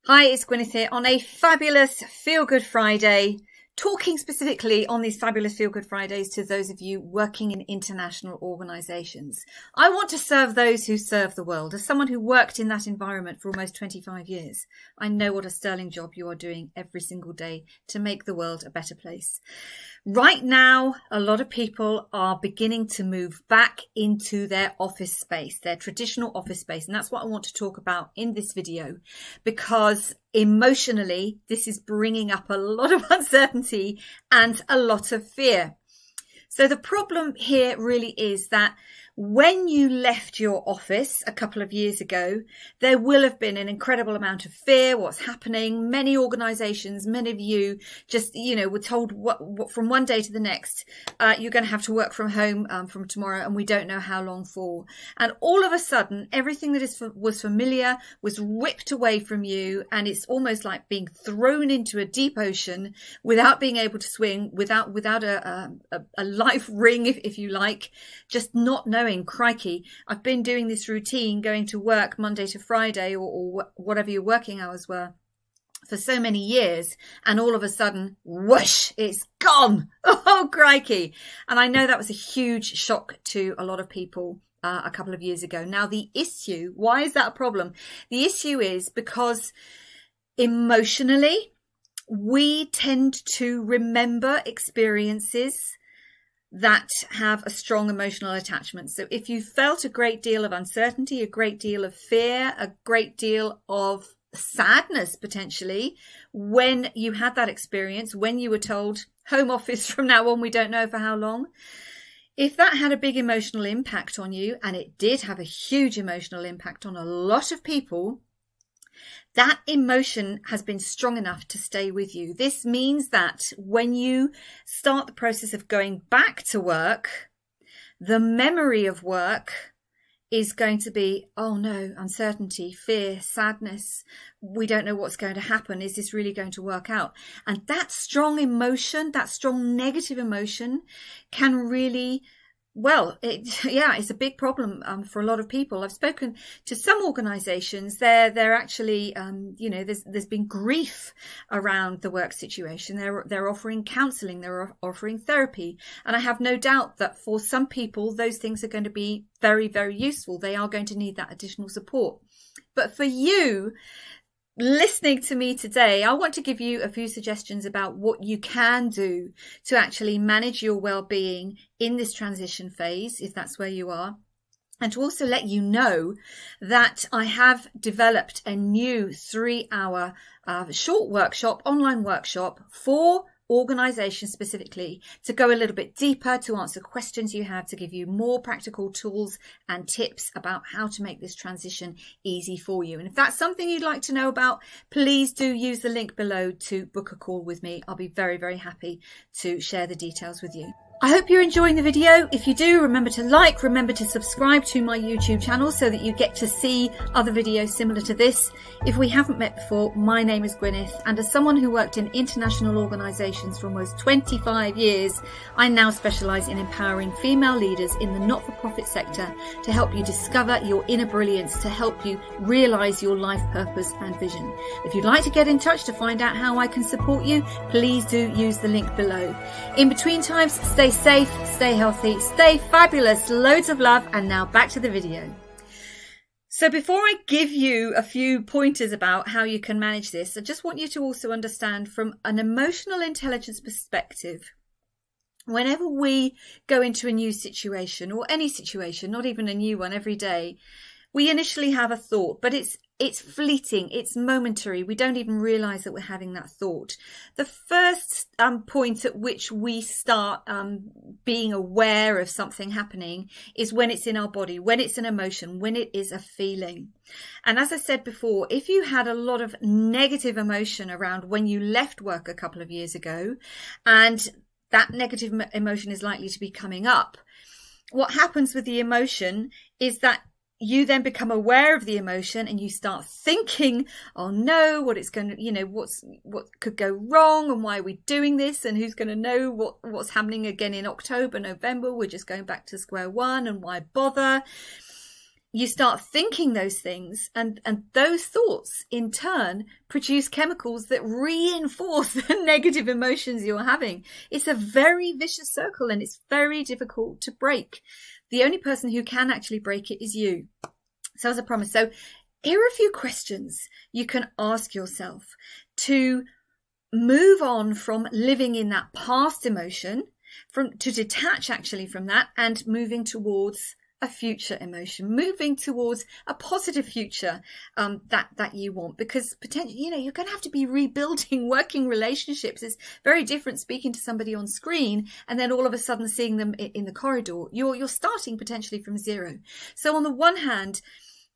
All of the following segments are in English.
Hi, it's Gwyneth here on a fabulous Feel Good Friday, talking specifically on these fabulous Feel Good Fridays to those of you working in international organisations. I want to serve those who serve the world. As someone who worked in that environment for almost 25 years, I know what a sterling job you are doing every single day to make the world a better place. Right now, a lot of people are beginning to move back into their office space, their traditional office space. And that's what I want to talk about in this video, because emotionally, this is bringing up a lot of uncertainty and a lot of fear. So the problem here really is that when you left your office a couple of years ago, there will have been an incredible amount of fear. What's happening? Many organisations, many of you just, were told what from one day to the next, you're going to have to work from home from tomorrow, and we don't know how long for. And all of a sudden, everything that was familiar was ripped away from you, and it's almost like being thrown into a deep ocean without being able to swim, without a life ring, if you like, just not knowing. Crikey, I've been doing this routine, going to work Monday to Friday or whatever your working hours were for so many years, and all of a sudden, whoosh, it's gone. Oh, crikey. And I know that was a huge shock to a lot of people a couple of years ago. Now, the issue, why is that a problem? The issue is because emotionally, we tend to remember experiences that have a strong emotional attachment. So if you felt a great deal of uncertainty, a great deal of fear, a great deal of sadness potentially, when you had that experience, when you were told home office from now on, we don't know for how long, if that had a big emotional impact on you, and it did have a huge emotional impact on a lot of people, that emotion has been strong enough to stay with you. This means that when you start the process of going back to work, the memory of work is going to be, oh no, uncertainty, fear, sadness. We don't know what's going to happen. Is this really going to work out? And that strong emotion, that strong negative emotion can really, well, it's a big problem for a lot of people. I've spoken to some organisations. They're actually, there's been grief around the work situation. They're offering counselling, they're offering therapy, and I have no doubt that for some people those things are going to be very, very useful. They are going to need that additional support. But for you listening to me today, I want to give you a few suggestions about what you can do to actually manage your well-being in this transition phase, if that's where you are. And to also let you know that I have developed a new 3-hour short workshop, online workshop for organisations specifically, to go a little bit deeper, to answer questions you have, to give you more practical tools and tips about how to make this transition easy for you. And if that's something you'd like to know about, please do use the link below to book a call with me. I'll be very, very happy to share the details with you. I hope you're enjoying the video. If you do, remember to like, remember to subscribe to my YouTube channel so that you get to see other videos similar to this. If we haven't met before, my name is Gwyneth, and as someone who worked in international organisations for almost 25 years, I now specialise in empowering female leaders in the not-for-profit sector to help you discover your inner brilliance, to help you realise your life purpose and vision. If you'd like to get in touch to find out how I can support you, please do use the link below. In between times, stay safe, stay healthy, stay fabulous, loads of love, and now back to the video. So before I give you a few pointers about how you can manage this, I just want you to also understand from an emotional intelligence perspective, whenever we go into a new situation, or any situation, not even a new one every day, we initially have a thought, but it's fleeting, it's momentary. We don't even realise that we're having that thought. The first point at which we start being aware of something happening is when it's in our body, when it's an emotion, when it is a feeling. And as I said before, if you had a lot of negative emotion around when you left work a couple of years ago, and that negative emotion is likely to be coming up, what happens with the emotion is that you then become aware of the emotion and you start thinking, oh no, what it's going to, what could go wrong, and why are we doing this, and who's going to know what's happening again in October, November, we're just going back to square one, and why bother? you start thinking those things, and those thoughts in turn produce chemicals that reinforce the negative emotions you're having. It's a very vicious circle, and it's very difficult to break. The only person who can actually break it is you. So as I promised, so here are a few questions you can ask yourself to move on from living in that past emotion, to detach actually from that, and moving towards a future emotion, moving towards a positive future that you want. Because potentially, you're going to have to be rebuilding working relationships. It's very different speaking to somebody on screen and then all of a sudden seeing them in the corridor. You're starting potentially from zero. So on the one hand,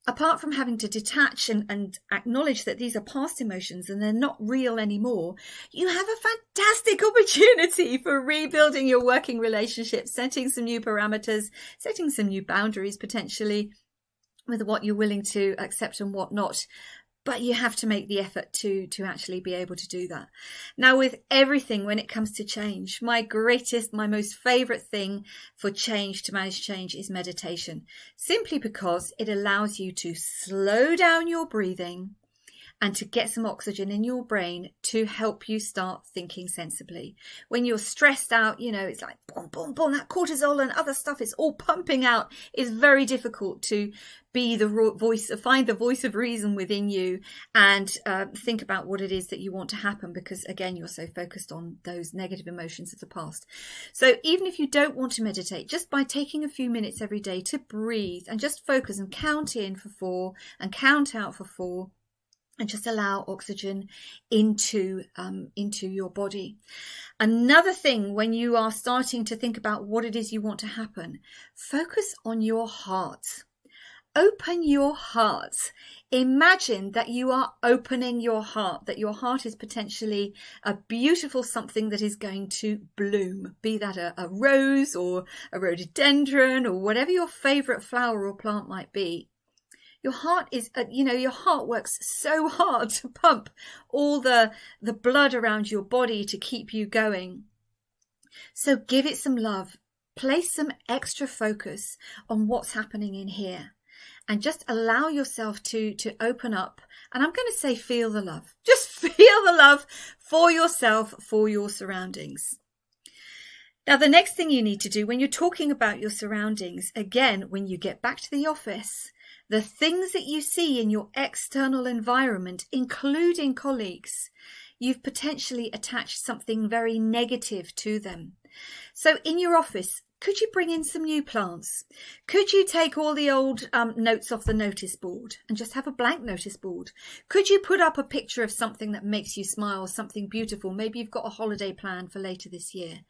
apart from having to detach and acknowledge that these are past emotions and they're not real anymore, you have a fantastic opportunity for rebuilding your working relationships, setting some new parameters, setting some new boundaries potentially with what you're willing to accept and what not. But you have to make the effort to actually be able to do that. Now, with everything, when it comes to change, my most favorite thing for change, to manage change, is meditation. Simply because it allows you to slow down your breathing and to get some oxygen in your brain to help you start thinking sensibly. When you're stressed out, it's like boom, boom, boom, that cortisol and other stuff is all pumping out. It's very difficult to be find the voice of reason within you and think about what it is that you want to happen, because again, you're so focused on those negative emotions of the past. So even if you don't want to meditate, just by taking a few minutes every day to breathe and just focus and count in for 4 and count out for 4, and just allow oxygen into your body. Another thing, when you are starting to think about what it is you want to happen, focus on your heart. Open your heart. Imagine that you are opening your heart, that your heart is potentially a beautiful something that is going to bloom, be that a rose or a rhododendron or whatever your favourite flower or plant might be. Your heart is, your heart works so hard to pump all the blood around your body to keep you going. So give it some love. Place some extra focus on what's happening in here. And just allow yourself to open up. And I'm going to say feel the love. Just feel the love for yourself, for your surroundings. Now, the next thing you need to do when you're talking about your surroundings, again, when you get back to the office, the things that you see in your external environment, including colleagues, you've potentially attached something very negative to them. So in your office, could you bring in some new plants? Could you take all the old notes off the notice board and just have a blank notice board? Could you put up a picture of something that makes you smile, something beautiful? Maybe you've got a holiday plan for later this year.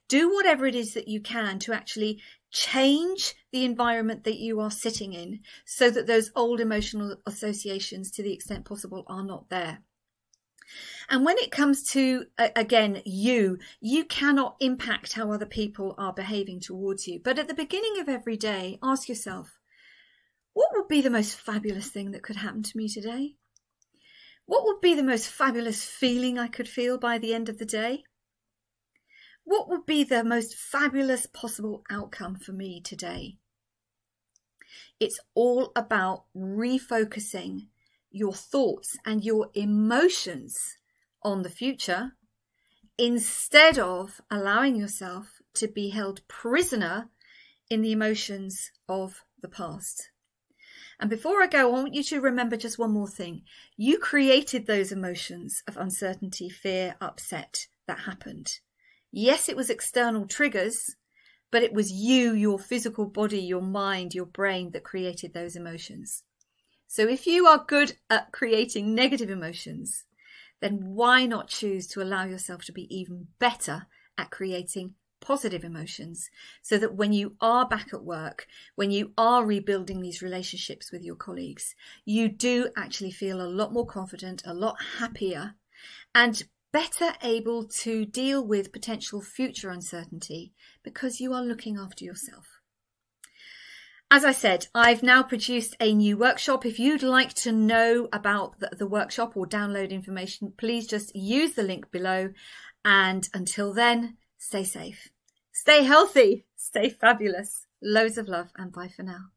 Do whatever it is that you can to actually change the environment that you are sitting in so that those old emotional associations, to the extent possible, are not there. And when it comes to, again, you cannot impact how other people are behaving towards you. But at the beginning of every day, ask yourself, what would be the most fabulous thing that could happen to me today? What would be the most fabulous feeling I could feel by the end of the day? What would be the most fabulous possible outcome for me today? It's all about refocusing your thoughts and your emotions on the future instead of allowing yourself to be held prisoner in the emotions of the past. And before I go, I want you to remember just one more thing. You created those emotions of uncertainty, fear, upset that happened. Yes, it was external triggers, but it was you, your physical body, your mind, your brain that created those emotions. So if you are good at creating negative emotions, then why not choose to allow yourself to be even better at creating positive emotions, so that when you are back at work, when you are rebuilding these relationships with your colleagues, you do actually feel a lot more confident, a lot happier, and better able to deal with potential future uncertainty because you are looking after yourself. As I said, I've now produced a new workshop. If you'd like to know about the workshop or download information, please just use the link below. And until then, stay safe, stay healthy, stay fabulous. Loads of love, and bye for now.